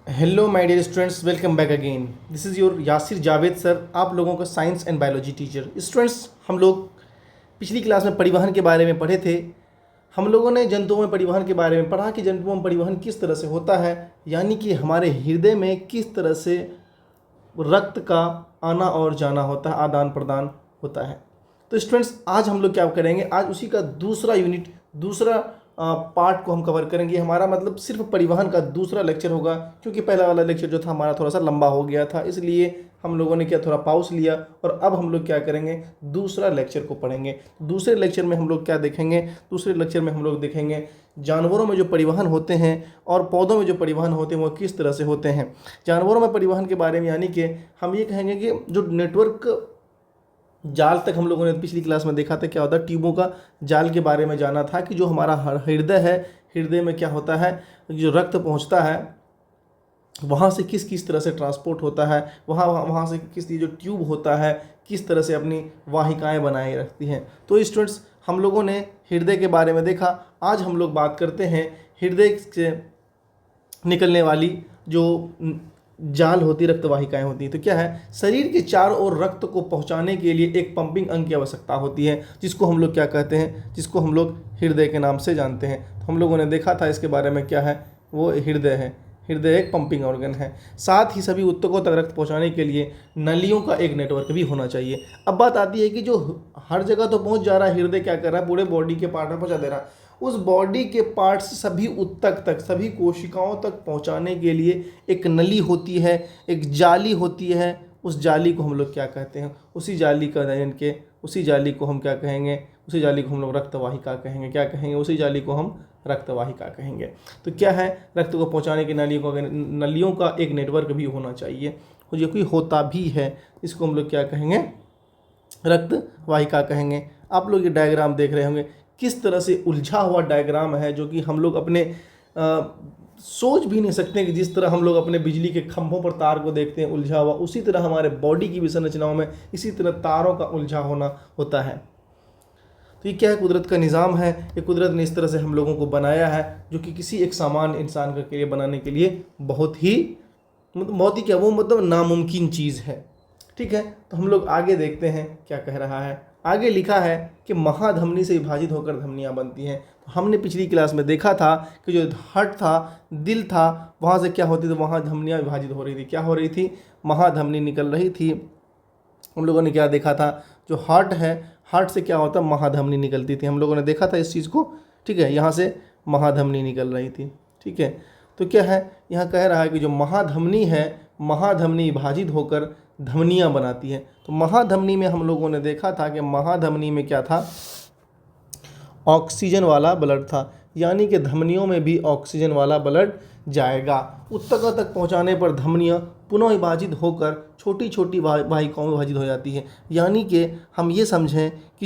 Hello my dear students, welcome back again. This is your Yasir Javed sir, आप लोगों का science and biology teacher. Students, हम लोग पिछली क्लास में परिवहन के बारे में पढ़े थे। हम लोगों ने जंतुओं में परिवहन के बारे में पढ़ा कि जंतुओं में परिवहन किस तरह से होता है, यानी कि हमारे हृदय में किस तरह से रक्त का आना और जाना होता है, आदान प्रदान होता है। तो स्टूडेंट्स, आज हम लोग क्या करेंगे, आज उसी का दूसरा यूनिट, दूसरा पार्ट को हम कवर करेंगे। हमारा मतलब सिर्फ परिवहन का दूसरा लेक्चर होगा, क्योंकि पहला वाला लेक्चर जो था हमारा थोड़ा सा लंबा हो गया था, इसलिए हम लोगों ने क्या थोड़ा पॉज लिया और अब हम लोग क्या करेंगे, दूसरा लेक्चर को पढ़ेंगे। दूसरे लेक्चर में हम लोग क्या देखेंगे, दूसरे लेक्चर में हम लोग देखेंगे जानवरों में जो परिवहन होते हैं और पौधों में जो परिवहन होते हैं वो किस तरह से होते हैं। जानवरों में परिवहन के बारे में यानी कि हम ये कहेंगे कि जो नेटवर्क जाल तक हम लोगों ने पिछली क्लास में देखा था, क्या होता है, ट्यूबों का जाल के बारे में जाना था कि जो हमारा हृदय है, हृदय में क्या होता है, जो रक्त पहुंचता है वहाँ से किस किस तरह से ट्रांसपोर्ट होता है, वहाँ से किस जो ट्यूब होता है किस तरह से अपनी वाहिकाएं बनाए रखती हैं। तो स्टूडेंट्स, हम लोगों ने हृदय के बारे में देखा। आज हम लोग बात करते हैं हृदय से निकलने वाली जो जाल होती, रक्त वाहिकाएं होती हैं। तो क्या है, शरीर के चारों ओर रक्त को पहुंचाने के लिए एक पंपिंग अंग की आवश्यकता होती है, जिसको हम लोग क्या कहते हैं, जिसको हम लोग हृदय के नाम से जानते हैं। तो हम लोगों ने देखा था इसके बारे में, क्या है वो हृदय है। हृदय एक पंपिंग ऑर्गन है। साथ ही सभी ऊतकों तक रक्त पहुंचाने के लिए नलियों का एक नेटवर्क भी होना चाहिए। अब बात आती है कि जो हर जगह तो पहुंच जा रहा है, हृदय क्या कर रहा है, पूरे बॉडी के पार्ट में पहुंचा दे रहा है। उस बॉडी के पार्ट्स सभी ऊतक तक, सभी कोशिकाओं तक पहुंचाने के लिए एक नली होती है, एक जाली होती है। उस जाली को हम लोग क्या कहते हैं, उसी जाली का यानी के उसी जाली को हम क्या कहेंगे, उसी जाली को हम लोग रक्तवाहिका कहेंगे। क्या कहेंगे, उसी जाली को हम रक्तवाहिका कहेंगे। तो क्या है, रक्त को पहुंचाने की नलियों का एक नेटवर्क भी होना चाहिए, जो कि होता भी है। इसको हम लोग क्या कहेंगे, रक्तवाहिका कहेंगे। आप लोग ये डायग्राम देख रहे होंगे, किस तरह से उलझा हुआ डायग्राम है, जो कि हम लोग अपने सोच भी नहीं सकते कि जिस तरह हम लोग अपने बिजली के खंभों पर तार को देखते हैं उलझा हुआ, उसी तरह हमारे बॉडी की भी संरचनाओं में इसी तरह तारों का उलझा होना होता है। तो ये क्या है, कुदरत का निज़ाम है। ये कुदरत ने इस तरह से हम लोगों को बनाया है, जो कि किसी एक सामान्य इंसान के लिए बनाने के लिए बहुत ही क्या वो मतलब नामुमकिन चीज़ है। ठीक है, तो हम लोग आगे देखते हैं क्या कह रहा है। आगे लिखा है कि महाधमनी से विभाजित होकर धमनियाँ बनती हैं। तो हमने पिछली क्लास में देखा था कि जो हार्ट था, दिल था, वहाँ से क्या होती थी, वहाँ धमनियाँ विभाजित हो रही थी। क्या हो रही थी, महाधमनी निकल रही थी। हम लोगों ने क्या देखा था, जो हार्ट है, हार्ट से क्या होता है, महाधमनी निकलती थी। हम लोगों ने देखा था इस चीज़ को। ठीक है, यहाँ से महाधमनी निकल रही थी। ठीक है, तो क्या है, यहाँ कह रहा है कि जो महाधमनी है, महाधमनी विभाजित होकर धमनियाँ बनाती है। तो महाधमनी में हम लोगों ने देखा था कि महाधमनी में क्या था, ऑक्सीजन वाला ब्लड था, यानी कि धमनियों में भी ऑक्सीजन वाला ब्लड जाएगा। ऊतकों तक पहुंचाने पर धमनियाँ पुनः विभाजित होकर छोटी छोटी वाहिकाओं में विभाजित हो जाती है। यानी कि हम ये समझें कि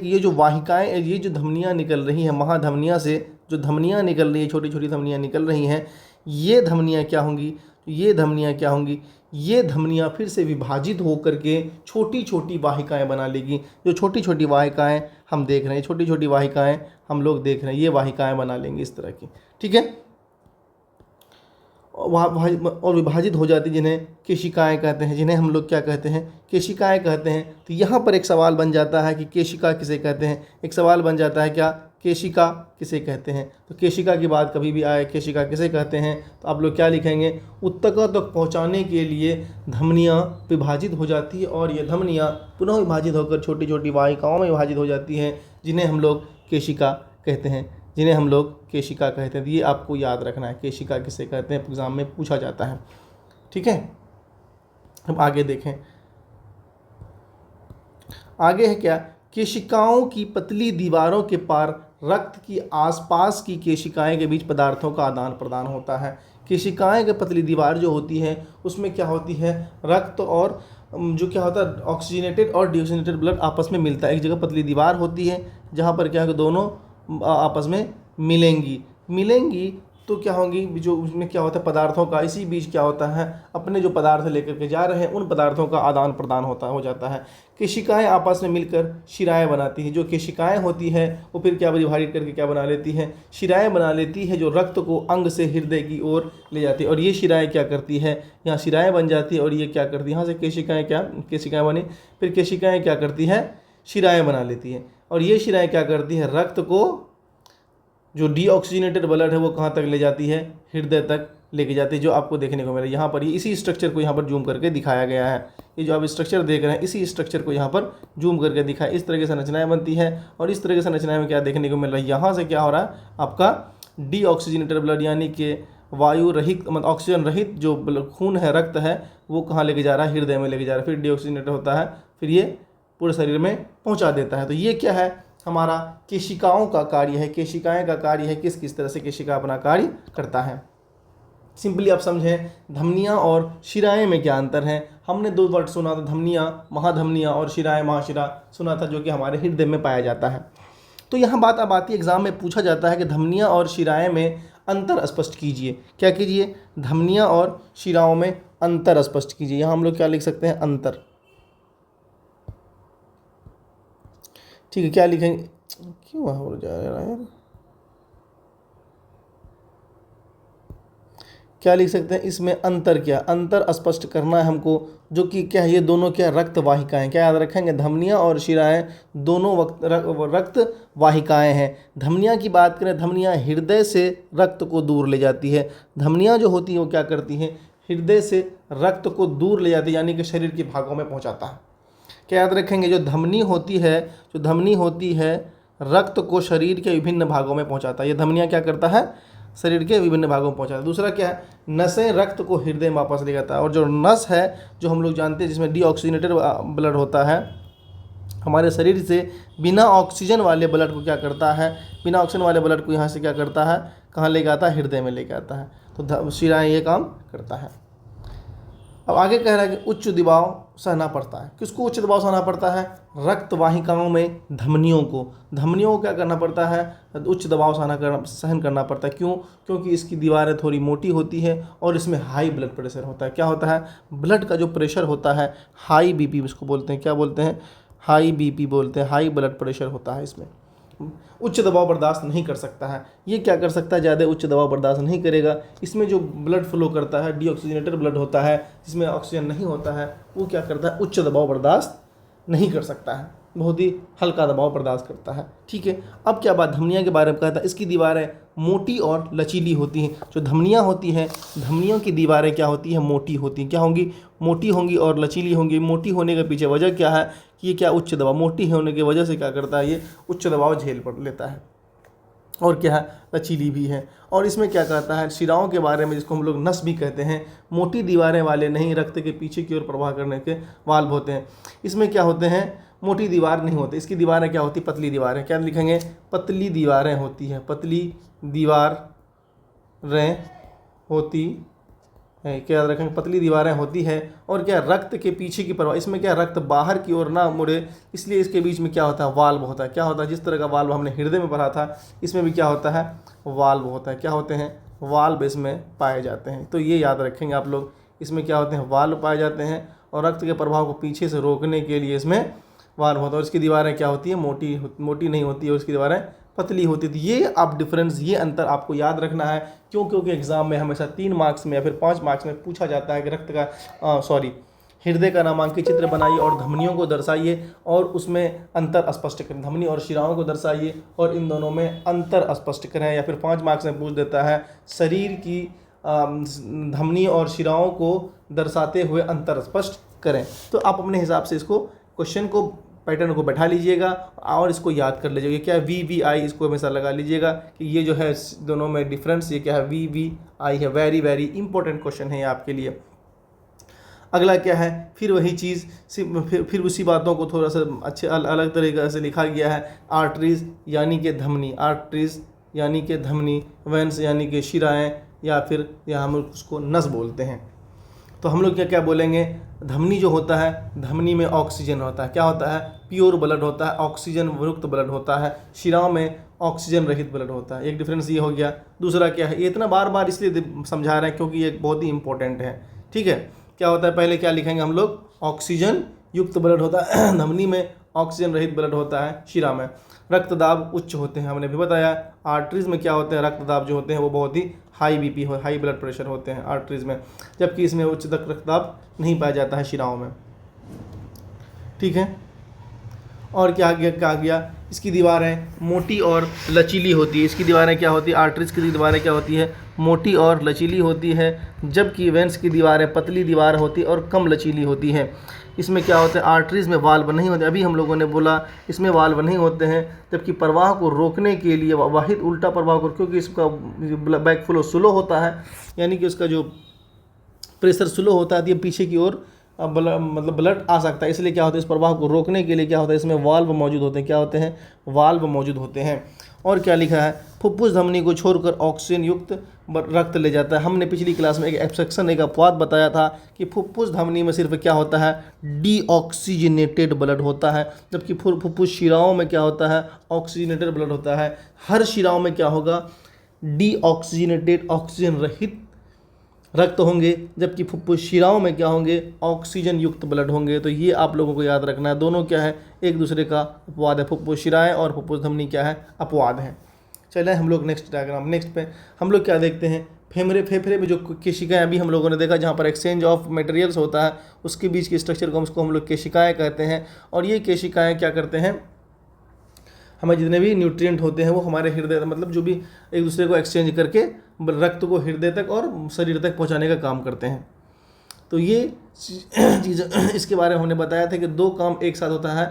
ये जो वाहिकाएं, ये जो धमनियाँ निकल रही हैं, महाधमनियाँ से जो धमनियाँ निकल रही है, छोटी छोटी धमनियाँ निकल रही हैं, ये धमनियाँ क्या होंगी, ये धमनियाँ फिर से विभाजित होकर के छोटी छोटी वाहिकाएं बना लेगी। जो छोटी छोटी वाहिकाएं हम देख रहे हैं, छोटी छोटी वाहिकाएं हम लोग देख रहे हैं, ये वाहिकाएं बना लेंगी इस तरह की। ठीक है, और विभाजित हो जाती, जिन्हें केशिकाएं कहते हैं, जिन्हें हम लोग क्या कहते हैं, केशिकाएं कहते हैं। तो यहाँ पर एक सवाल बन जाता है कि केशिका किसे कहते हैं। एक सवाल बन जाता है, क्या केशिका किसे कहते हैं। तो केशिका की बात कभी भी आए, केशिका किसे कहते हैं, तो आप लोग क्या लिखेंगे, ऊतकों तक पहुँचाने के लिए धमनियाँ विभाजित हो जाती है और ये धमनियाँ पुनः विभाजित होकर छोटी छोटी वाहिकाओं में विभाजित हो जाती हैं, जिन्हें हम लोग केशिका कहते हैं, जिन्हें हम लोग केशिका कहते हैं। तो ये आपको याद रखना है, केशिका किसे कहते हैं, एग्जाम में पूछा जाता है। ठीक है, अब आगे देखें। आगे है क्या, केशिकाओं की पतली दीवारों के पार रक्त की आसपास की केशिकाएं के बीच पदार्थों का आदान प्रदान होता है। केशिकाएं की पतली दीवार जो होती है, उसमें क्या होती है, रक्त और जो क्या होता है, ऑक्सीजनेटेड और डिऑक्सीजनेटेड ब्लड आपस में मिलता है। एक जगह पतली दीवार होती है, जहाँ पर क्या है, दोनों आपस में मिलेंगी, तो क्या होंगी, जो उसमें क्या होता है पदार्थों का, इसी बीच क्या होता है अपने जो पदार्थ लेकर के जा रहे हैं उन पदार्थों का आदान प्रदान हो जाता है। केशिकाएं आपस में मिलकर शिराएं बनाती हैं। जो केशिकाएं होती हैं वो फिर क्या विभाजित करके क्या बना लेती हैं, शिराएं बना लेती है, जो रक्त को अंग से हृदय की ओर ले जाती है। और ये शिराएं क्या करती है, यहाँ शिराएं बन जाती है और ये क्या करती है, यहाँ से केशिकाएं बनी, फिर केशिकाएं क्या करती हैं, शिराएं बना लेती हैं। और ये शिराएं क्या करती हैं, रक्त को, जो डीऑक्सीजनेटेड ब्लड है वो कहाँ तक ले जाती है, हृदय तक लेके जाती है, जो आपको देखने को मिला यहाँ पर। ये इसी स्ट्रक्चर को यहाँ पर जूम करके दिखाया गया है। ये जो आप स्ट्रक्चर देख रहे हैं इसी स्ट्रक्चर को यहाँ पर जूम करके दिखाया। इस तरह की संरचनाएं बनती है और इस तरह की संरचनाएं में क्या देखने को मिल रहा है, यहाँ से क्या हो रहा है आपका डीऑक्सीजनेटेड ब्लड यानी कि वायु रहित, मतलब ऑक्सीजन रहित जो खून है, रक्त है, वो कहाँ लेके जा रहा है, हृदय में लेके जा रहा है। फिर डीऑक्सीजनेटेड होता है, फिर ये पूरे शरीर में पहुँचा देता है। तो ये क्या है, हमारा केशिकाओं का कार्य है। केशिकाएं का कार्य है किस किस तरह से केशिका अपना कार्य करता है। सिंपली आप समझें धमनियां और शिराएं में क्या अंतर है। हमने दो वर्ड सुना था, धमनियां महाधमनियां और शिराएं महाशिरा सुना था, जो कि हमारे हृदय में पाया जाता है। तो यहाँ बात अब आती है, एग्जाम में पूछा जाता है कि धमनियां और शिराएं में अंतर स्पष्ट कीजिए। क्या कीजिए, धमनियां और शिराओं में अंतर स्पष्ट कीजिए। यहाँ हम लोग क्या लिख सकते हैं, अंतर। ठीक है, क्या लिखेंगे, क्यों हो जा रहा है यार, क्या लिख सकते हैं इसमें, अंतर। क्या अंतर स्पष्ट करना है हमको, जो कि क्या है, ये दोनों क्या रक्त वाहिकाएं, क्या याद रखेंगे, धमनियां और शिराएं दोनों रक्त वाहिकाएं हैं। धमनियां की बात करें, धमनियां हृदय से रक्त को दूर ले जाती है। धमनियां जो होती हैं वो क्या करती हैं, हृदय से रक्त को दूर ले जाती है, यानी कि शरीर के भागों में पहुंचाता है। क्या याद रखेंगे, जो धमनी होती है रक्त को शरीर के विभिन्न भागों में पहुंचाता है। ये धमनियां क्या करता है, शरीर के विभिन्न भागों में पहुंचाता है। दूसरा क्या है, नसें रक्त को हृदय में वापस ले जाता है। और जो नस है, जो हम लोग जानते हैं जिसमें डीऑक्सीजनेटेड ब्लड होता है, हमारे शरीर से बिना ऑक्सीजन वाले ब्लड को क्या करता है, बिना ऑक्सीजन वाले ब्लड को यहाँ से क्या करता है, कहाँ लेके आता है, हृदय में लेके आता है। तो शिराएं ये काम करता है। अब आगे कह रहा है कि उच्च दबाव सहना पड़ता है। किसको उच्च दबाव सहना पड़ता है, रक्त वाहिकाओं में धमनियों को क्या करना पड़ता है, उच्च दबाव सहन करना पड़ता है। क्यों, क्योंकि इसकी दीवारें थोड़ी मोटी होती है और इसमें हाई ब्लड प्रेशर होता है। क्या होता है, ब्लड का जो प्रेशर होता है, हाई बीपी इसको बोलते हैं, क्या बोलते हैं, हाई बीपी बोलते हैं, हाई ब्लड प्रेशर होता है। इसमें उच्च दबाव बर्दाश्त नहीं कर सकता है। ये क्या कर सकता है, ज़्यादा उच्च दबाव बर्दाश्त नहीं करेगा। इसमें जो ब्लड फ्लो करता है, डीऑक्सीजनेटेड ब्लड होता है, जिसमें ऑक्सीजन नहीं होता है, वो क्या करता है, उच्च दबाव बर्दाश्त नहीं कर सकता है, बहुत ही हल्का दबाव बर्दाश्त करता है। ठीक है, अब क्या बात धमनियाँ के बारे में कहा था, इसकी दीवारें मोटी और लचीली होती हैं। जो धमनियाँ होती हैं, धमनियों की दीवारें क्या होती हैं, मोटी होती हैं। क्या होंगी, मोटी होंगी और लचीली होंगी। मोटी होने के पीछे वजह क्या है कि ये क्या उच्च दबाव, मोटी होने की वजह से क्या करता है, ये उच्च दबाव झेल पड़ लेता है। और क्या है, लचीली भी है। और इसमें क्या कहता है, शिराओं के बारे में, जिसको हम लोग नस भी कहते हैं, मोटी दीवारें वाले नहीं, रक्त के पीछे की ओर प्रवाह करने के वाल्व होते हैं। इसमें क्या होते हैं, मोटी दीवार नहीं होती, इसकी दीवारें क्या होती, पतली दीवारें। क्या लिखेंगे, पतली दीवारें होती हैं, पतली दीवारें होती है। क्या याद रखेंगे, पतली दीवारें होती है। और क्या, रक्त के पीछे की प्रवाह, इसमें क्या रक्त बाहर की ओर ना मुड़े, इसलिए इसके बीच में क्या होता है, वाल्व होता है। क्या होता है, जिस तरह का वाल्व हमने हृदय में पढ़ा था, इसमें भी क्या होता है, वाल्व होता है। क्या होते हैं, वाल्व इसमें पाए जाते हैं। तो ये याद रखेंगे आप लोग, इसमें क्या होते हैं, वाल्व पाए जाते हैं। और रक्त के प्रभाव को पीछे से रोकने के लिए इसमें वाल्व होता है। और इसकी दीवारें क्या होती है, मोटी नहीं होती है, और इसकी दीवारें पतली होती थी। ये आप डिफरेंस, ये अंतर आपको याद रखना है। क्यों, क्योंकि एग्जाम में हमेशा 3 मार्क्स में या फिर 5 मार्क्स में पूछा जाता है कि हृदय का नामांकित चित्र बनाइए और धमनियों को दर्शाइए और उसमें अंतर स्पष्ट करें। धमनी और शिराओं को दर्शाइए और इन दोनों में अंतर स्पष्ट करें। या फिर 5 मार्क्स में पूछ देता है शरीर की धमनी और शिराओं को दर्शाते हुए अंतर स्पष्ट करें। तो आप अपने हिसाब से इसको क्वेश्चन को, पैटर्न को बैठा लीजिएगा और इसको याद कर लीजिएगा। क्या VVI, इसको हमेशा लगा लीजिएगा कि ये जो है दोनों में डिफरेंस, ये क्या है, VVI है। वेरी वेरी इंपॉर्टेंट क्वेश्चन है ये आपके लिए। अगला क्या है, फिर वही चीज़, फिर उसी बातों को थोड़ा सा अच्छे अलग तरीके से लिखा गया है। आर्टरीज यानी कि धमनी, आर्टरीज यानी कि धमनी, वेंस यानी कि शिराएँ, या फिर यहाँ हम उसको नस बोलते हैं। तो हम लोग क्या क्या बोलेंगे, धमनी जो होता है, धमनी में ऑक्सीजन होता है। क्या होता है, प्योर ब्लड होता है, ऑक्सीजन युक्त ब्लड होता है। शिराओं में ऑक्सीजन रहित ब्लड होता है। एक डिफरेंस ये हो गया। दूसरा क्या है, ये इतना बार बार इसलिए समझा रहे हैं क्योंकि ये बहुत ही इंपॉर्टेंट है। ठीक है, क्या होता है, पहले क्या लिखेंगे हम लोग, ऑक्सीजन युक्त ब्लड होता है धमनी में, ऑक्सीजन रहित ब्लड होता है शिरा में। रक्तदाब उच्च होते हैं, हमने भी बताया। आर्टरीज में क्या होते हैं, रक्तदाब जो होते हैं वो बहुत ही हाई बीपी हो, हाई ब्लड प्रेशर होते हैं आर्टरीज में, जबकि इसमें उच्च रक्तदाब नहीं पाया जाता है शिराओं में। ठीक है, और क्या गया, इसकी दीवारें मोटी और लचीली होती है। इसकी दीवारें क्या होती है, आर्टरीज की दीवारें क्या होती है, मोटी और लचीली होती है, जबकि वेंस की दीवारें पतली दीवार होती है और कम लचीली होती है। इसमें क्या होता है, आर्टरीज में वाल्व नहीं होते, अभी हम लोगों ने बोला इसमें वाल्व नहीं होते हैं, जबकि प्रवाह को रोकने के लिए वाहिद उल्टा प्रवाह को, क्योंकि इसका बैक फ्लो स्लो होता है, यानी कि उसका जो प्रेशर स्लो होता है, पीछे की ओर ब्लड आ सकता है, इसलिए क्या होता है, इस प्रवाह को रोकने के लिए क्या होता है, इसमें वाल्व मौजूद होते हैं। क्या होते हैं, वाल्व मौजूद होते हैं। और क्या लिखा है, फुफ्फुस धमनी को छोड़कर ऑक्सीजन युक्त रक्त ले जाता है। हमने पिछली क्लास में एक एब्स्ट्रैक्शन, एक अपवाद बताया था कि फुफ्फुस धमनी में सिर्फ क्या होता है, डीऑक्सीजनेटेड ब्लड होता है, जबकि फुफ्फुस शिराओं में क्या होता है, ऑक्सीजनेटेड ब्लड होता है। हर शिराओं में क्या होगा, डीऑक्सीजनेटेड ऑक्सीजन रहित रक्त होंगे, जबकि फुफ्फुस शिराओं में क्या होंगे, ऑक्सीजन युक्त ब्लड होंगे। तो ये आप लोगों को याद रखना है, दोनों क्या है, एक दूसरे का अपवाद है। फुफ्फुस शिराएं और फुफ्फुस धमनी क्या है, अपवाद है। चले हम लोग नेक्स्ट डायग्राम, नेक्स्ट पे हम लोग क्या देखते हैं, फेफड़े में जो केशिकाएं अभी हम लोगों ने देखा, जहाँ पर एक्सचेंज ऑफ मटेरियल्स होता है, उसके बीच के स्ट्रक्चर को हम लोग केशिकाएं कहते हैं। और ये केशिकाएं क्या करते हैं, हमें जितने भी न्यूट्रिएंट होते हैं वो हमारे हृदय, मतलब जो भी एक दूसरे को एक्सचेंज करके रक्त को हृदय तक और शरीर तक पहुंचाने का काम करते हैं। तो ये चीज़, इसके बारे में हमने बताया था कि दो काम एक साथ होता है,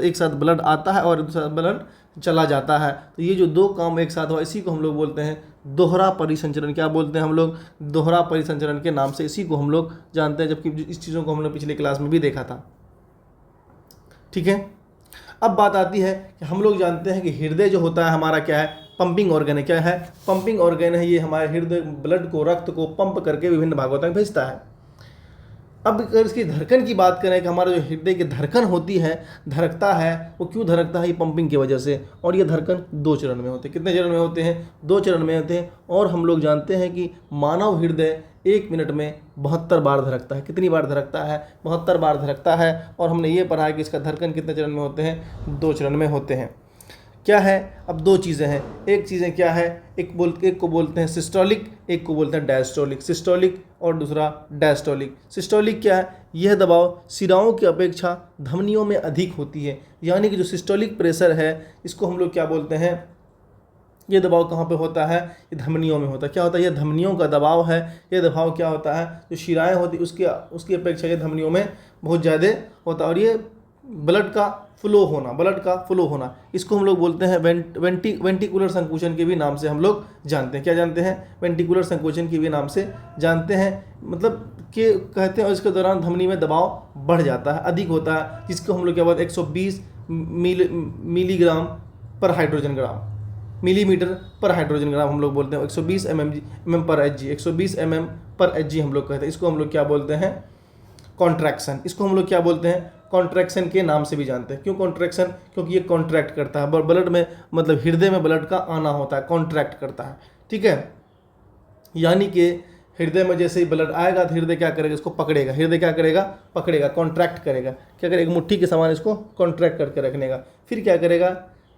एक साथ ब्लड आता है और दूसरा ब्लड चला जाता है। तो ये जो दो काम एक साथ हुआ, इसी को हम लोग बोलते हैं दोहरा परिसंचरण। क्या बोलते हैं हम लोग, दोहरा परिसंचरण के नाम से इसी को हम लोग जानते हैं, जबकि इस चीज़ों को हमने पिछले क्लास में भी देखा था। ठीक है, अब बात आती है कि हम लोग जानते हैं कि हृदय जो होता है हमारा क्या है, पंपिंग ऑर्गन है। क्या है, पंपिंग ऑर्गन है। ये हमारे हृदय ब्लड को, रक्त को पंप करके विभिन्न भागों तक भेजता है। अब अगर इसकी धड़कन की बात करें कि हमारा जो हृदय की धड़कन होती है, धड़कता है, वो क्यों धड़कता है, ये पंपिंग की वजह से। और ये धड़कन 2 चरण में होते हैं। कितने चरण में होते हैं, 2 चरण में होते हैं। और हम लोग जानते हैं कि मानव हृदय 1 मिनट में 72 बार धड़कता है। कितनी बार धड़कता है, 72 बार धड़कता है। और हमने ये पढ़ा है कि इसका धड़कन कितने चरण में होते हैं, 2 चरण में होते हैं। क्या है, अब 2 चीज़ें हैं। एक चीज़ें क्या है, एक को बोलते हैं सिस्टोलिक, एक को बोलते हैं डायस्टोलिक। सिस्टोलिक और दूसरा डायस्टोलिक। सिस्टोलिक क्या है, यह दबाव सिराओं की अपेक्षा धमनियों में अधिक होती है। यानी कि जो सिस्टोलिक प्रेशर है, इसको हम लोग क्या बोलते हैं, ये दबाव कहाँ पे होता है, ये धमनियों में होता है। क्या होता है, ये धमनियों का दबाव है। ये दबाव क्या होता है, जो शिराएँ होती उसकी अपेक्षा ये धमनियों में बहुत ज़्यादा होता है। और ये ब्लड का फ्लो होना, इसको हम लोग बोलते हैं वेंटिकुलर संकुचन के भी नाम से हम लोग जानते हैं। क्या जानते हैं, वेंटिकुलर संकुचन के भी नाम से जानते हैं। मतलब कि कहते हैं, और इसके दौरान धमनी में दबाव बढ़ जाता है, अधिक होता है, जिसको हम लोग क्या बोलते हैं, 120 मिलीग्राम पर हाइड्रोजन ग्राम, मिलीमीटर पर हाइड्रोजन ग्राम हम लोग बोलते हैं। 120 mm पर Hg, 120 mm पर Hg हम लोग कहते हैं। इसको हम लोग क्या बोलते हैं, कॉन्ट्रैक्शन। इसको हम लोग क्या बोलते हैं, कॉन्ट्रैक्शन के नाम से भी जानते हैं। क्यों कॉन्ट्रैक्शन, क्योंकि ये कॉन्ट्रैक्ट करता है ब्लड में, मतलब हृदय में ब्लड का आना होता है, कॉन्ट्रैक्ट करता है। ठीक है, यानी कि हृदय में जैसे ही ब्लड आएगा तो हृदय क्या करेगा, इसको पकड़ेगा। हृदय क्या करेगा, पकड़ेगा, कॉन्ट्रैक्ट करेगा। क्या करेगा, मुट्ठी के समान इसको कॉन्ट्रैक्ट करके रखने का। फिर क्या करेगा,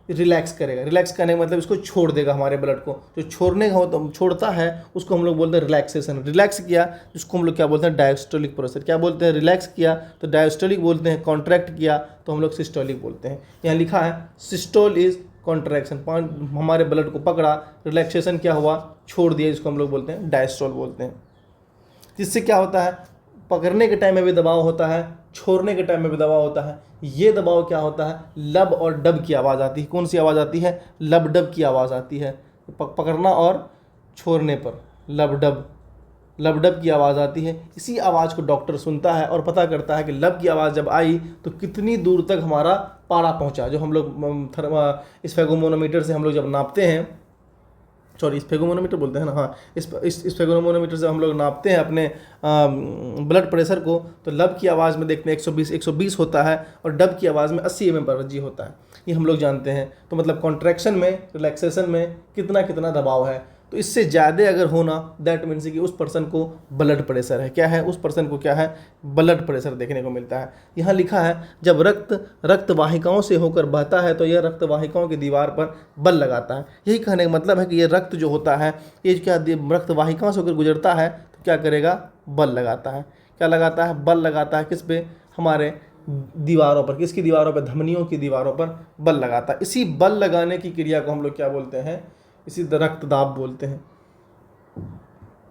रिलैक्स करेगा। रिलैक्स करने का मतलब इसको छोड़ देगा हमारे ब्लड को। जो छोड़ने का छोड़ता है उसको हम लोग बोलते हैं रिलैक्सेशन। रिलैक्स किया जिसको हम लोग क्या बोलते हैं, डायस्टोलिक प्रोसेस। क्या बोलते हैं, रिलैक्स किया तो डायस्टोलिक बोलते हैं, कॉन्ट्रैक्ट किया तो हम लोग सिस्टोलिक बोलते हैं। यहाँ लिखा है सिस्टोल इज कॉन्ट्रैक्शन, हमारे ब्लड को पकड़ा। रिलैक्सेशन क्या हुआ, छोड़ दिया, जिसको हम लोग बोलते हैं डायस्टोल बोलते हैं। जिससे क्या होता है, पकड़ने के टाइम में भी दबाव होता है, छोड़ने के टाइम में भी दबाव होता है। ये दबाव क्या होता है, लब और डब की आवाज़ आती है। कौन सी आवाज़ आती है, लब डब की आवाज़ आती है। पकड़ना और छोड़ने पर लब डब की आवाज़ आती है। इसी आवाज़ को डॉक्टर सुनता है और पता करता है कि लब की आवाज़ जब आई तो कितनी दूर तक हमारा पारा पहुंचा। जो हम लोग स्फेगोमोनोमीटर से हम लोग जब नापते हैं सॉरी स्फेगोमोनोमीटर बोलते हैं ना, हाँ, इस स्फेगोमोनोमीटर से हम लोग नापते हैं अपने ब्लड प्रेशर को, तो लब की आवाज़ में देखते हैं 120 होता है और डब की आवाज़ में 80 mm/Hg होता है, ये हम लोग जानते हैं। तो मतलब कॉन्ट्रैक्शन में, रिलैक्सेशन में कितना दबाव है, तो इससे ज़्यादा अगर होना दैट मीन्स कि उस पर्सन को ब्लड प्रेशर है। क्या है, उस पर्सन को क्या है, ब्लड प्रेशर देखने को मिलता है। यहाँ लिखा है जब रक्त वाहिकाओं से होकर बहता है तो यह रक्त वाहिकाओं की दीवार पर बल लगाता है। यही कहने का मतलब है कि ये रक्त जो होता है ये क्या रक्त वाहिकाओं से होकर गुजरता है तो क्या करेगा, बल लगाता है। क्या लगाता है, बल लगाता है। किस पे, हमारे दीवारों पर। किसकी दीवारों पर, धमनियों की दीवारों पर बल लगाता है। इसी बल लगाने की क्रिया को हम लोग क्या बोलते हैं, इसी रक्तदाब बोलते हैं,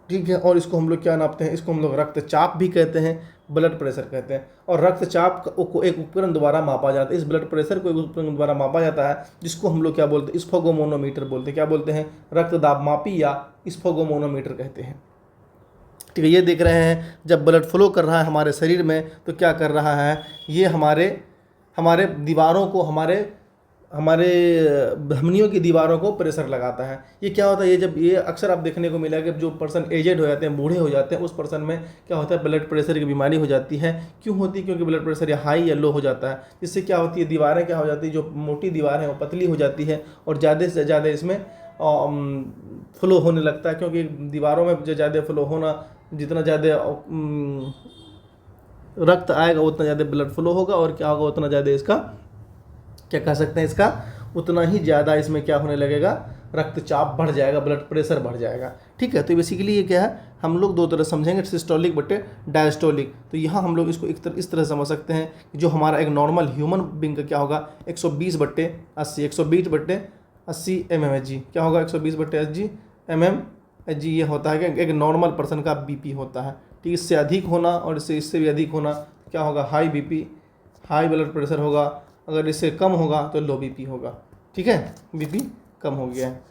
ठीक है। और इसको हम लोग क्या नापते हैं, इसको हम लोग रक्तचाप भी कहते हैं, ब्लड प्रेशर कहते हैं। और रक्तचाप को एक उपकरण द्वारा मापा जाता है, इस ब्लड प्रेशर को एक उपकरण द्वारा मापा जाता है जिसको हम लोग क्या बोलते हैं, स्फेगोमोनोमीटर बोलते हैं। क्या बोलते हैं, रक्तदाब मापी या स्फेगोमोनोमीटर कहते हैं, ठीक है। ये देख रहे हैं जब ब्लड फ्लो कर रहा है हमारे शरीर में तो क्या कर रहा है, ये हमारे दीवारों को, हमारे धमनियों की दीवारों को प्रेशर लगाता है। ये क्या होता है, ये जब ये अक्सर आप देखने को मिला कि जो पर्सन एजेड हो जाते हैं, बूढ़े हो जाते हैं, उस पर्सन में क्या होता है, ब्लड प्रेशर की बीमारी हो जाती है। क्यों होती है, क्योंकि ब्लड प्रेशर या हाई या लो हो जाता है, जिससे क्या होती है, दीवारें क्या हो जाती है, जो मोटी दीवार है वो पतली हो जाती है और ज़्यादा से ज़्यादा इसमें फ्लो होने लगता है। क्योंकि दीवारों में जो ज़्यादा फ्लो होना, जितना ज़्यादा रक्त आएगा उतना ज़्यादा ब्लड फ्लो होगा और क्या होगा, उतना ज़्यादा इसका क्या कह सकते हैं, इसका उतना ही ज़्यादा इसमें क्या होने लगेगा, रक्तचाप बढ़ जाएगा, ब्लड प्रेशर बढ़ जाएगा, ठीक है। तो बेसिकली ये क्या है, हम लोग दो तरह समझेंगे, सिस्टोलिक बटे डायस्टोलिक। तो यहाँ हम लोग इसको इस तरह समझ सकते हैं कि जो हमारा एक नॉर्मल ह्यूमन बींग का क्या होगा, 120/80 120/80 mmHg क्या होगा, 120/80 mmHg ये होता है कि एक नॉर्मल पर्सन का बीपी होता है, ठीक। इससे अधिक होना और इससे भी अधिक होना क्या होगा, high BP, high blood pressure होगा। अगर इससे कम होगा तो लो बीपी होगा, ठीक है, बीपी कम हो गया है।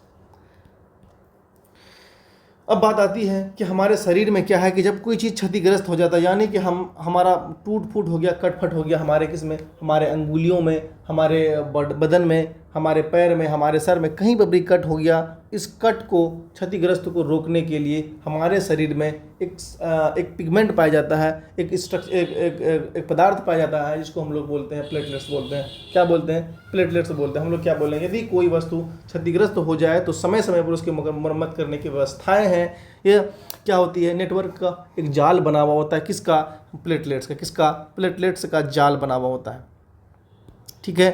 अब बात आती है कि हमारे शरीर में क्या है कि जब कोई चीज़ क्षतिग्रस्त हो जाता है, यानी कि हमारा टूट फूट हो गया, कट फट हो गया हमारे किसमें, हमारे अंगुलियों में, हमारे बदन में, हमारे पैर में, हमारे सर में, कहीं पर भी कट हो गया, इस कट को, क्षतिग्रस्त को रोकने के लिए हमारे शरीर में एक पिगमेंट पाया जाता है, एक पदार्थ पाया जाता है जिसको हम लोग बोलते हैं प्लेटलेट्स बोलते हैं। क्या बोलते हैं, प्लेटलेट्स बोलते हैं। हम लोग क्या बोलेंगे, यदि कोई वस्तु क्षतिग्रस्त हो जाए तो समय समय पर उसकी मरम्मत करने की व्यवस्थाएं हैं। ये क्या होती है, नेटवर्क का एक जाल बना हुआ होता है, किसका, प्लेटलेट्स का। किसका, प्लेटलेट्स का जाल बना हुआ होता है, ठीक है।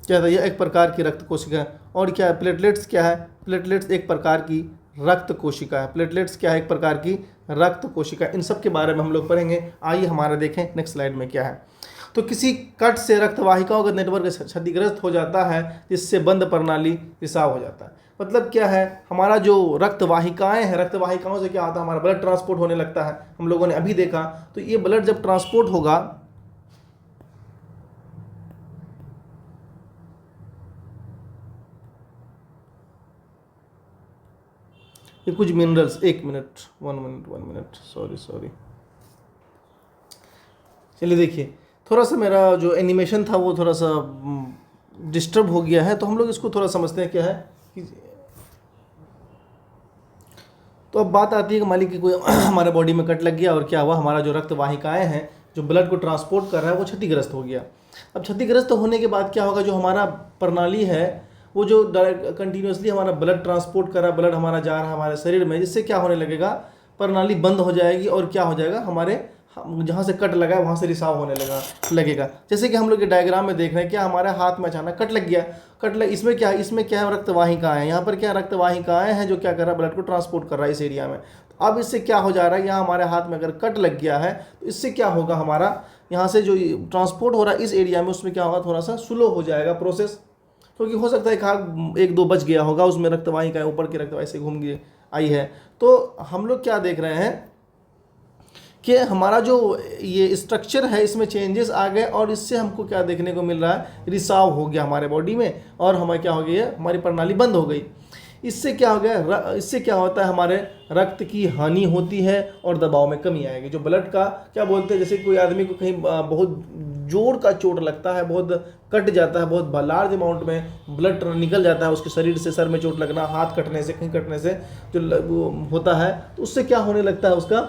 क्या था, यह एक प्रकार की रक्त कोशिका है। और क्या है, प्लेटलेट्स क्या है, प्लेटलेट्स एक प्रकार की रक्त कोशिका है। प्लेटलेट्स क्या है, एक प्रकार की रक्त कोशिका। इन सब के बारे में हम लोग पढ़ेंगे। आइए हमारा देखें नेक्स्ट स्लाइड में क्या है। तो किसी कट से रक्त वाहिकाओं का नेटवर्क क्षतिग्रस्त हो जाता है जिससे बंद प्रणाली रिसाव हो जाता है। मतलब क्या है, हमारा जो रक्त वाहिकाएँ हैं, रक्त वाहिकाओं से क्या होता है, हमारा ब्लड ट्रांसपोर्ट होने लगता है। हम लोगों ने अभी देखा, तो ये ब्लड जब ट्रांसपोर्ट होगा, ये कुछ मिनरल्स, वन मिनट सॉरी चलिए देखिए, थोड़ा सा मेरा जो एनिमेशन था वो थोड़ा सा डिस्टर्ब हो गया है, तो हम लोग इसको थोड़ा समझते हैं क्या है कि, तो अब बात आती है कि मालिक की कोई हमारे बॉडी में कट लग गया और क्या हुआ, हमारा जो रक्त वाहिकाएँ हैं जो ब्लड को ट्रांसपोर्ट कर रहा है वो क्षतिग्रस्त हो गया। अब क्षतिग्रस्त होने के बाद क्या होगा, जो हमारा प्रणाली है वो जो कंटिन्यूसली हमारा ब्लड ट्रांसपोर्ट कर रहा है, ब्लड हमारा जा रहा है हमारे शरीर में, जिससे क्या होने लगेगा, प्रणाली बंद हो जाएगी और क्या हो जाएगा, हमारे जहाँ से कट लगा है वहाँ से रिसाव होने लगेगा। जैसे कि हम लोग ये डायग्राम में देख रहे हैं, क्या हमारे हाथ में अचानक कट लग गया, इसमें क्या है, रक्तवाहिकाएँ हैं। यहाँ पर क्या रक्तवाहिकाएँ हैं जो क्या कर रहा है, ब्लड को ट्रांसपोर्ट कर रहा है इस एरिया में। तो अब इससे क्या हो जा रहा है, यहाँ हमारे हाथ में अगर कट लग गया है तो इससे क्या होगा, हमारा यहाँ से जो ट्रांसपोर्ट हो रहा है इस एरिया में, उसमें क्या होगा, थोड़ा सा स्लो हो जाएगा प्रोसेस। क्योंकि हो सकता है एक दो बच गया होगा, उसमें रक्तवाहिका ऊपर की रक्तवाहिका से घूम गई आई है। तो हम लोग क्या देख रहे हैं कि हमारा जो ये स्ट्रक्चर है इसमें चेंजेस आ गए और इससे हमको क्या देखने को मिल रहा है, रिसाव हो गया हमारे बॉडी में और हमें क्या हो गया, हमारी प्रणाली बंद हो गई। इससे क्या हो गया, इससे क्या होता है, हमारे रक्त की हानि होती है और दबाव में कमी आएगी। जो ब्लड का क्या बोलते हैं, जैसे कोई आदमी को कहीं बहुत जोर का चोट लगता है, बहुत कट जाता है, बहुत लार्ज अमाउंट में ब्लड निकल जाता है उसके शरीर से, सर में चोट लगना, हाथ कटने से, कहीं कटने से जो होता है, तो उससे क्या होने लगता है उसका,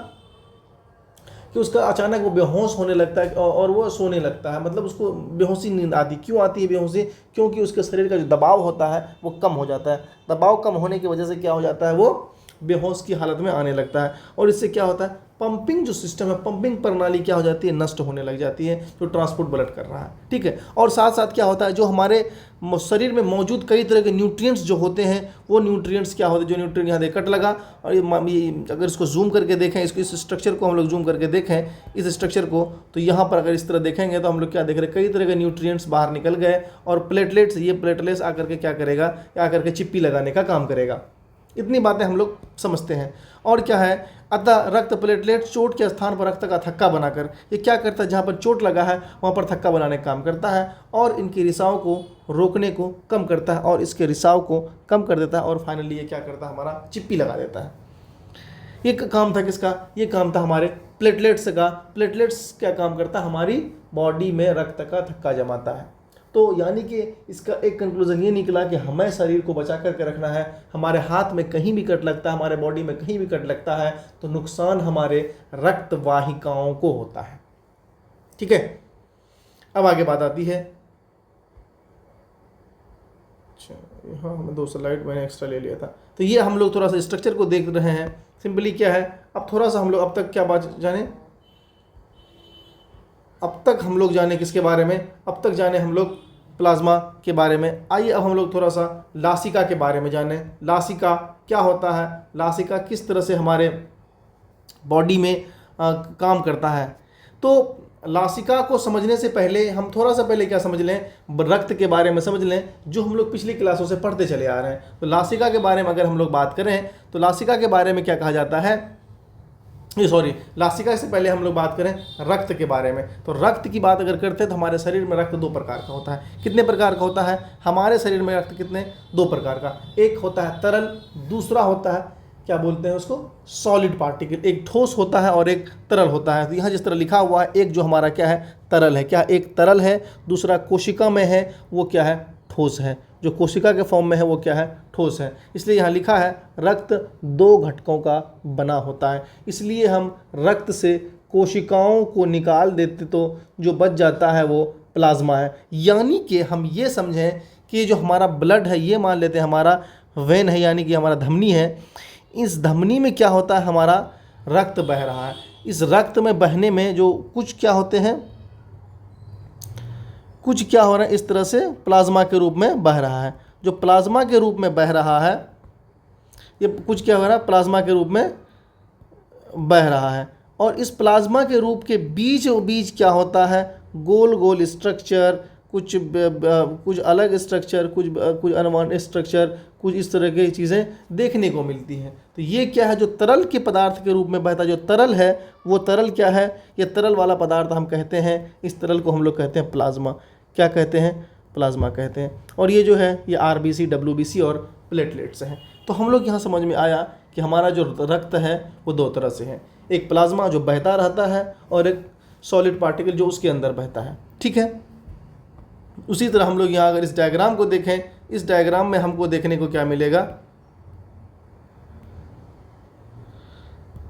कि उसका अचानक वो बेहोश होने लगता है और वो सोने लगता है, मतलब उसको बेहोशी नींद आती। क्यों आती है बेहोशी? क्योंकि उसके शरीर का जो दबाव होता है वो कम हो जाता है। दबाव कम होने की वजह से क्या हो जाता है, वो बेहोश की हालत में आने लगता है। और इससे क्या होता है, पंपिंग जो सिस्टम है, पंपिंग प्रणाली क्या हो जाती है, नष्ट होने लग जाती है, जो ट्रांसपोर्ट ब्लड कर रहा है। ठीक है। और साथ साथ क्या होता है, जो हमारे शरीर में मौजूद कई तरह के न्यूट्रिएंट्स जो होते हैं, वो न्यूट्रिएंट्स क्या होते हैं, जो न्यूट्रिएंट यहाँ कट लगा, और ये अगर इसको जूम करके देखें, इसको इस स्ट्रक्चर को हम लोग जूम करके देखें, इस स्ट्रक्चर को, तो यहाँ पर अगर इस तरह देखेंगे तो हम लोग क्या देख रहे हैं, कई तरह के न्यूट्रिएंट्स बाहर निकल गए, और प्लेटलेट्स, ये प्लेटलेट्स आकर के क्या करेगा, आकर के चिप्पी लगाने का काम करेगा। इतनी बातें हम लोग समझते हैं। और क्या है, अतः रक्त प्लेटलेट चोट के स्थान पर रक्त का थक्का बनाकर, ये क्या करता है, जहाँ पर चोट लगा है वहाँ पर थक्का बनाने का काम करता है, और इनके रिसाव को रोकने को कम करता है, और इसके रिसाव को कम कर देता है, और फाइनली ये क्या करता है, हमारा चिप्पी लगा देता है। ये काम था किसका, ये काम था हमारे प्लेटलेट्स का। प्लेटलेट्स क्या काम करता है, हमारी बॉडी में रक्त का थक्का जमाता है। तो यानी कि इसका एक कंक्लूजन ये निकला कि हमें शरीर को बचा करके रखना है। हमारे हाथ में कहीं भी कट लगता है, हमारे बॉडी में कहीं भी कट लगता है, तो नुकसान हमारे रक्त वाहिकाओं को होता है। ठीक है। अब आगे बात आती है, अच्छा हाँ, मैं 2 स्लाइड मैंने एक्स्ट्रा ले लिया था। तो ये हम लोग थोड़ा सा स्ट्रक्चर को देख रहे हैं, सिंपली क्या है। अब थोड़ा सा हम लोग अब तक क्या बात जाने, अब तक हम लोग जाने किसके बारे में, अब तक जाने हम लोग प्लाज्मा के बारे में। आइए अब हम लोग थोड़ा सा लासिका के बारे में जाने। लासिका क्या होता है, लासिका किस तरह से हमारे बॉडी में काम करता है। तो लासिका को समझने से पहले हम थोड़ा सा पहले क्या समझ लें, रक्त के बारे में समझ लें, जो हम लोग पिछली क्लासों से पढ़ते चले आ रहे हैं। तो लासिका के बारे में अगर हम लोग बात करें, तो लासिका के बारे में क्या कहा जाता है, लासिका से पहले हम लोग बात करें रक्त के बारे में। तो रक्त की बात अगर करते हैं, तो हमारे शरीर में रक्त 2 प्रकार का होता है। कितने प्रकार का होता है हमारे शरीर में रक्त, कितने, 2 प्रकार का। एक होता है तरल, दूसरा होता है क्या बोलते हैं उसको, सॉलिड पार्टिकल। एक ठोस होता है और एक तरल होता है। तो यहाँ जिस तरह लिखा हुआ है, एक जो हमारा क्या है, तरल है, क्या एक तरल है, दूसरा कोशिका में है वो क्या है, ठोस है। जो कोशिका के फॉर्म में है वो क्या है, ठोस है। इसलिए यहाँ लिखा है रक्त 2 घटकों का बना होता है। इसलिए हम रक्त से कोशिकाओं को निकाल देते तो जो बच जाता है वो प्लाज्मा है। यानी कि हम ये समझें कि जो हमारा ब्लड है, ये मान लेते हैं हमारा वेन है, यानी कि हमारा धमनी है। इस धमनी में क्या होता है, हमारा रक्त बह रहा है। इस रक्त में बहने में जो कुछ क्या होते हैं, कुछ क्या हो रहा है, इस तरह से प्लाज्मा के रूप में बह रहा है। जो प्लाज्मा के रूप में बह रहा है, ये कुछ क्या हो रहा है, प्लाज्मा के रूप में बह रहा है। और इस प्लाज्मा के रूप के बीच क्या होता है, गोल गोल स्ट्रक्चर, कुछ अलग स्ट्रक्चर, कुछ अनवांटेड स्ट्रक्चर, कुछ इस तरह की चीज़ें देखने को मिलती हैं। तो ये क्या है, जो तरल के पदार्थ के रूप में बहता, जो तरल है वो तरल क्या है, ये तरल वाला पदार्थ हम कहते हैं, इस तरल को हम लोग कहते हैं प्लाज्मा। क्या कहते हैं, प्लाज्मा कहते हैं। और ये जो है ये RBC, WBC और प्लेटलेट्स हैं। तो हम लोग यहाँ समझ में आया कि हमारा जो रक्त है वो 2 तरह से है, एक प्लाज्मा जो बहता रहता है और एक सॉलिड पार्टिकल जो उसके अंदर बहता है। ठीक है। उसी तरह हम लोग यहाँ अगर इस डायग्राम को देखें, इस डायग्राम में हमको देखने को क्या मिलेगा,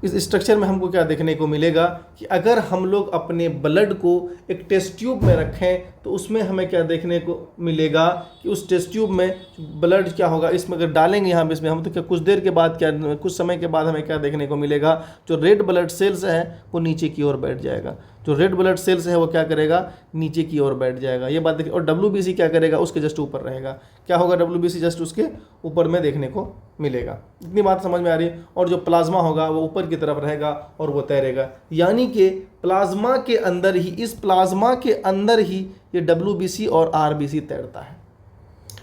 इस स्ट्रक्चर में हमको क्या देखने को मिलेगा कि अगर हम लोग अपने ब्लड को एक टेस्ट ट्यूब में रखें, तो उसमें हमें क्या देखने को मिलेगा कि उस टेस्ट ट्यूब में ब्लड क्या होगा, इसमें अगर डालेंगे यहाँ इसमें हम, तो क्या कुछ देर के बाद, क्या कुछ समय के बाद हमें क्या देखने को मिलेगा, जो रेड ब्लड सेल्स है वो नीचे की ओर बैठ जाएगा। जो रेड ब्लड सेल्स है वो क्या करेगा, नीचे की ओर बैठ जाएगा। ये बात देखिए। और WBC क्या करेगा, उसके जस्ट ऊपर रहेगा। क्या होगा, WBC जस्ट उसके ऊपर में देखने को मिलेगा। इतनी बात समझ में आ रही है। और जो प्लाज्मा होगा वो ऊपर की तरफ रहेगा और वो तैरेगा। यानी कि प्लाज्मा के अंदर ही, इस प्लाज्मा के अंदर ही ये WBC और RBC तैरता है।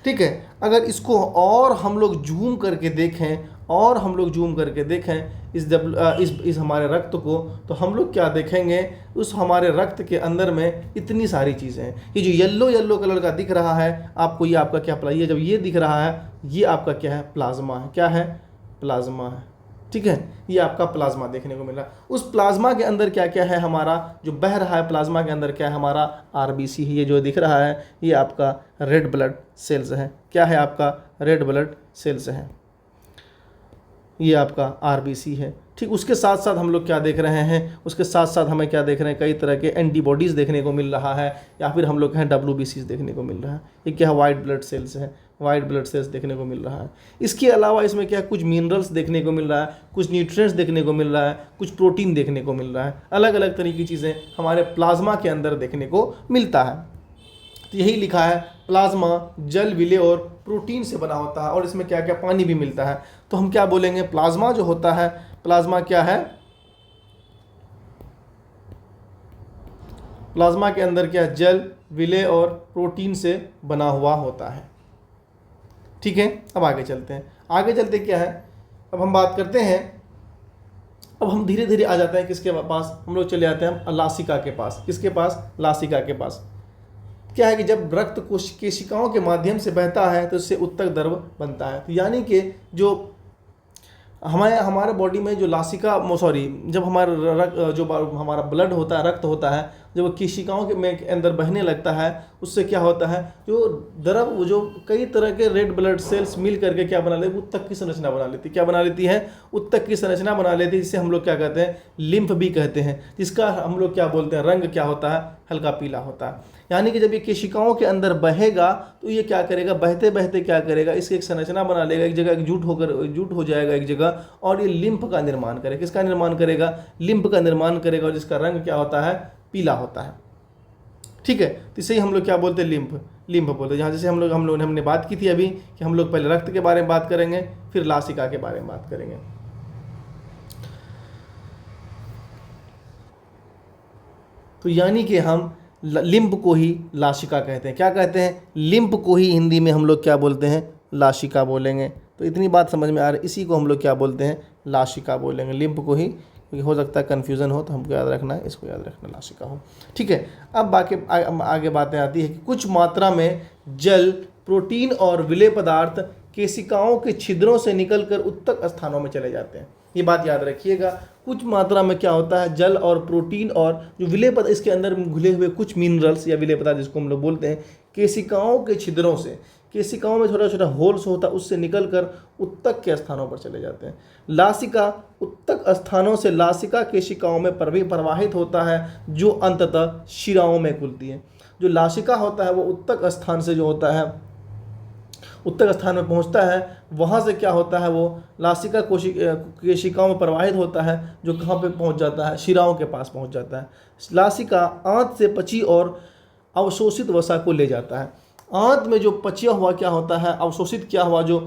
ठीक है। अगर इसको और हम लोग जूम करके देखें और हम लोग जूम करके देखें इस हमारे रक्त को, तो हम लोग क्या देखेंगे, उस हमारे रक्त के अंदर में इतनी सारी चीज़ें हैं। ये जो येलो येलो कलर का दिख रहा है आपको, ये आपका क्या ये जब ये दिख रहा है, ये आपका क्या है, प्लाज्मा है। क्या है, प्लाज्मा है। ठीक है, ये आपका प्लाज्मा देखने को मिल रहा है। उस प्लाज्मा के अंदर क्या क्या है, हमारा जो बह रहा है प्लाज्मा के अंदर क्या है, हमारा आरबीसी है। ये जो दिख रहा है ये आपका रेड ब्लड सेल्स है। क्या है, आपका रेड ब्लड सेल्स है। ये आपका आरबीसी है। ठीक, उसके साथ साथ हम लोग क्या देख रहे हैं, उसके साथ साथ हमें क्या देख रहे हैं, कई तरह के एंटीबॉडीज़ देखने को मिल रहा है, या फिर हम लोग कहें WBCs देखने को मिल रहा है। ये क्या है, वाइट ब्लड सेल्स है। वाइट ब्लड सेल्स देखने को मिल रहा है। इसके अलावा इसमें क्या है, कुछ मिनरल्स देखने को मिल रहा है, कुछ न्यूट्रिएंट्स देखने को मिल रहा है, कुछ प्रोटीन देखने को मिल रहा है। अलग अलग तरह की चीज़ें हमारे प्लाज्मा के अंदर देखने को मिलता है। तो यही लिखा है, प्लाज्मा जल, विलेय और प्रोटीन से बना होता है, और इसमें क्या क्या, पानी भी मिलता है। तो हम क्या बोलेंगे, प्लाज्मा जो होता है, प्लाज्मा क्या है, प्लाज्मा के अंदर क्या, जल, विलेय और प्रोटीन से बना हुआ होता है। ठीक है, अब आगे चलते हैं। आगे चलते क्या है, अब हम बात करते हैं, अब हम धीरे धीरे आ जाते हैं किसके पास, हम लोग चले जाते हैं लासिका के पास। किसके पास, लासिका के पास। क्या है कि जब रक्त कोशिकाओं के माध्यम से बहता है तो इससे उत्तक द्रव बनता है। तो यानी कि जो हमारे बॉडी में जो लासिका जब हमारा ब्लड होता है, रक्त होता है, जब वो कोशिकाओं के में अंदर बहने लगता है, उससे क्या होता है, जो द्रव, जो कई तरह के रेड ब्लड सेल्स मिल करके क्या बना लेती, उत्तक की संरचना बना लेती। क्या बना लेती है, उत्तक की संरचना बना लेती है, जिसे हम लोग क्या कहते हैं, लिम्फ भी कहते हैं, जिसका हम लोग क्या बोलते हैं, रंग क्या होता है, हल्का पीला होता है। यानी कि जब ये कोशिकाओं के अंदर बहेगा तो ये क्या करेगा, बहते बहते क्या करेगा, इसकी एक संरचना बना लेगा, एक जगह एकजुट हो जाएगा एक जगह, और ये लिम्फ का निर्माण करेगा। किसका निर्माण करेगा, लिम्फ का निर्माण करेगा, और जिसका रंग क्या होता है, पीला होता है। ठीक है, तो इसे ही हम लोग क्या बोलते हैं, लिम्फ बोलते हैं। जहाँ जैसे हमने बात की थी अभी कि हम लोग पहले रक्त के बारे में बात करेंगे, फिर लासिका के बारे में बात करेंगे। तो यानी कि हम लिम्फ को ही लासिका कहते हैं। क्या कहते हैं, लिम्फ को ही हिंदी में हम लोग क्या बोलते हैं, लासिका बोलेंगे। तो इतनी बात समझ में आ रही, इसी को हम लोग क्या बोलते हैं, लासिका बोलेंगे, लिम्फ को ही। क्योंकि हो सकता है कन्फ्यूज़न हो, तो हमको याद रखना है, इसको याद रखना, लासिका हो। ठीक है, अब बाकी आगे बातें आती है कि कुछ मात्रा में जल, प्रोटीन और विलेय पदार्थ केशिकाओं के छिद्रों से निकलकर उत्तक स्थानों में चले जाते हैं। ये बात याद रखिएगा, कुछ मात्रा में क्या होता है, जल और प्रोटीन और जो विलेय पदार्थ, इसके अंदर घुले हुए कुछ मिनरल्स या विलेय पदार्थ जिसको हम लोग बोलते हैं, केशिकाओं के छिद्रों से, केशिकाओं में छोटा छोटा होल्स होता है, उससे निकलकर उत्तक के स्थानों पर चले जाते हैं। लासिका उत्तक स्थानों से लासिका केशिकाओं में प्रवाहित होता है, जो अंततः शिराओं में खुलती है। जो लासिका होता है वो उत्तक स्थान से जो होता है, उत्तक स्थान में पहुंचता है, वहाँ से क्या होता है, वो लासिका केशिकाओं में प्रवाहित होता है, जो कहाँ पे पहुंच जाता है, शिराओं के पास पहुंच जाता है। लासिका आंत से पची और अवशोषित वसा को ले जाता है। आंत में जो पचिया हुआ क्या होता है, अवशोषित क्या हुआ जो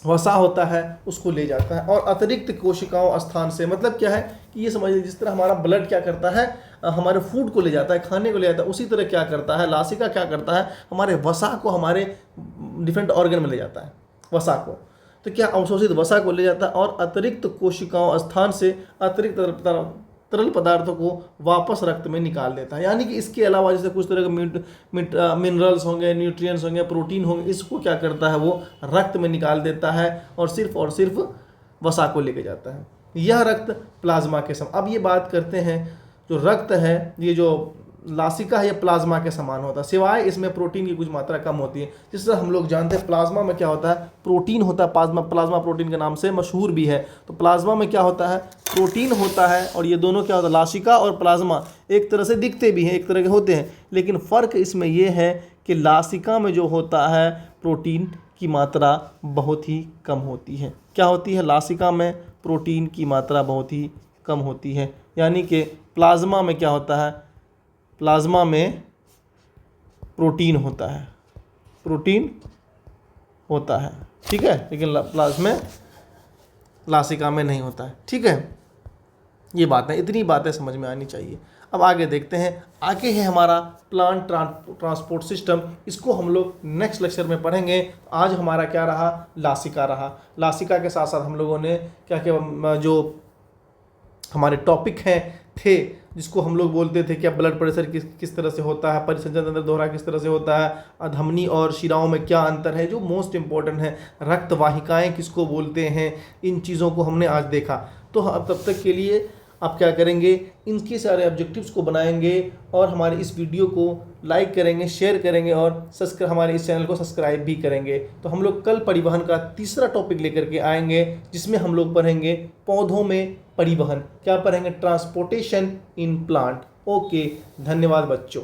वसा होता है, उसको ले जाता है। और अतिरिक्त कोशिकाओं स्थान से, मतलब क्या है कि ये समझिए, जिस तरह हमारा ब्लड क्या करता है, हमारे फूड को ले जाता है, खाने को ले जाता है, उसी तरह क्या करता है, लासिका क्या करता है, हमारे वसा को हमारे डिफरेंट ऑर्गन में ले जाता है, वसा को। तो क्या, अवशोषित वसा को ले जाता है और अतिरिक्त कोशिकाओं स्थान से अतिरिक्त तरल पदार्थों को वापस रक्त में निकाल देता है। यानी कि इसके अलावा जैसे कुछ तरह के मिनरल्स होंगे, न्यूट्रिएंट्स होंगे, प्रोटीन होंगे, इसको क्या करता है, वो रक्त में निकाल देता है और सिर्फ वसा को लेके जाता है। यह रक्त प्लाज्मा के समान। अब ये बात करते हैं, जो रक्त है, ये जो लासिका है, ये प्लाज्मा के समान होता है, सिवाय इसमें प्रोटीन की कुछ मात्रा कम होती है। जिस तरह हम लोग जानते हैं प्लाज्मा में क्या होता है, प्रोटीन होता है। प्लाज्मा प्रोटीन के नाम से मशहूर भी है। तो प्लाज्मा में क्या होता है, प्रोटीन होता है, और ये दोनों क्या होता है, लासिका और प्लाज्मा एक तरह से दिखते भी हैं, एक तरह के होते हैं, लेकिन फ़र्क इसमें यह है कि लासिका में जो होता है, प्रोटीन की मात्रा बहुत ही कम होती है। क्या होती है, लासिका में प्रोटीन की मात्रा बहुत ही कम होती है। यानी कि प्लाज्मा में क्या होता है, प्लाज्मा में प्रोटीन होता है, प्रोटीन होता है, ठीक है, लेकिन प्लाज्मा लासिका में नहीं होता है। ठीक है, ये बात है, इतनी बातें समझ में आनी चाहिए। अब आगे देखते हैं, आगे है हमारा प्लांट ट्रांसपोर्ट सिस्टम, इसको हम लोग नेक्स्ट लेक्चर में पढ़ेंगे। आज हमारा क्या रहा, लासिका रहा। लासिका के साथ साथ हम लोगों ने क्या क्या जो हमारे टॉपिक हैं थे, जिसको हम लोग बोलते थे क्या ब्लड प्रेशर किस तरह से होता है, परिसंचरण तंत्र दोहरा किस तरह से होता है, अधमनी और शिराओं में क्या अंतर है, जो मोस्ट इंपॉर्टेंट है, रक्त वाहिकाएँ किसको बोलते हैं, इन चीज़ों को हमने आज देखा। तो अब तब तक के लिए आप क्या करेंगे, इनके सारे ऑब्जेक्टिव्स को बनाएंगे और हमारे इस वीडियो को लाइक करेंगे, शेयर करेंगे और हमारे इस चैनल को सब्सक्राइब भी करेंगे। तो हम लोग कल परिवहन का तीसरा टॉपिक लेकर के आएंगे, जिसमें हम लोग पढ़ेंगे पौधों में परिवहन। क्या पढ़ेंगे, ट्रांसपोर्टेशन इन प्लांट। ओके, धन्यवाद बच्चों।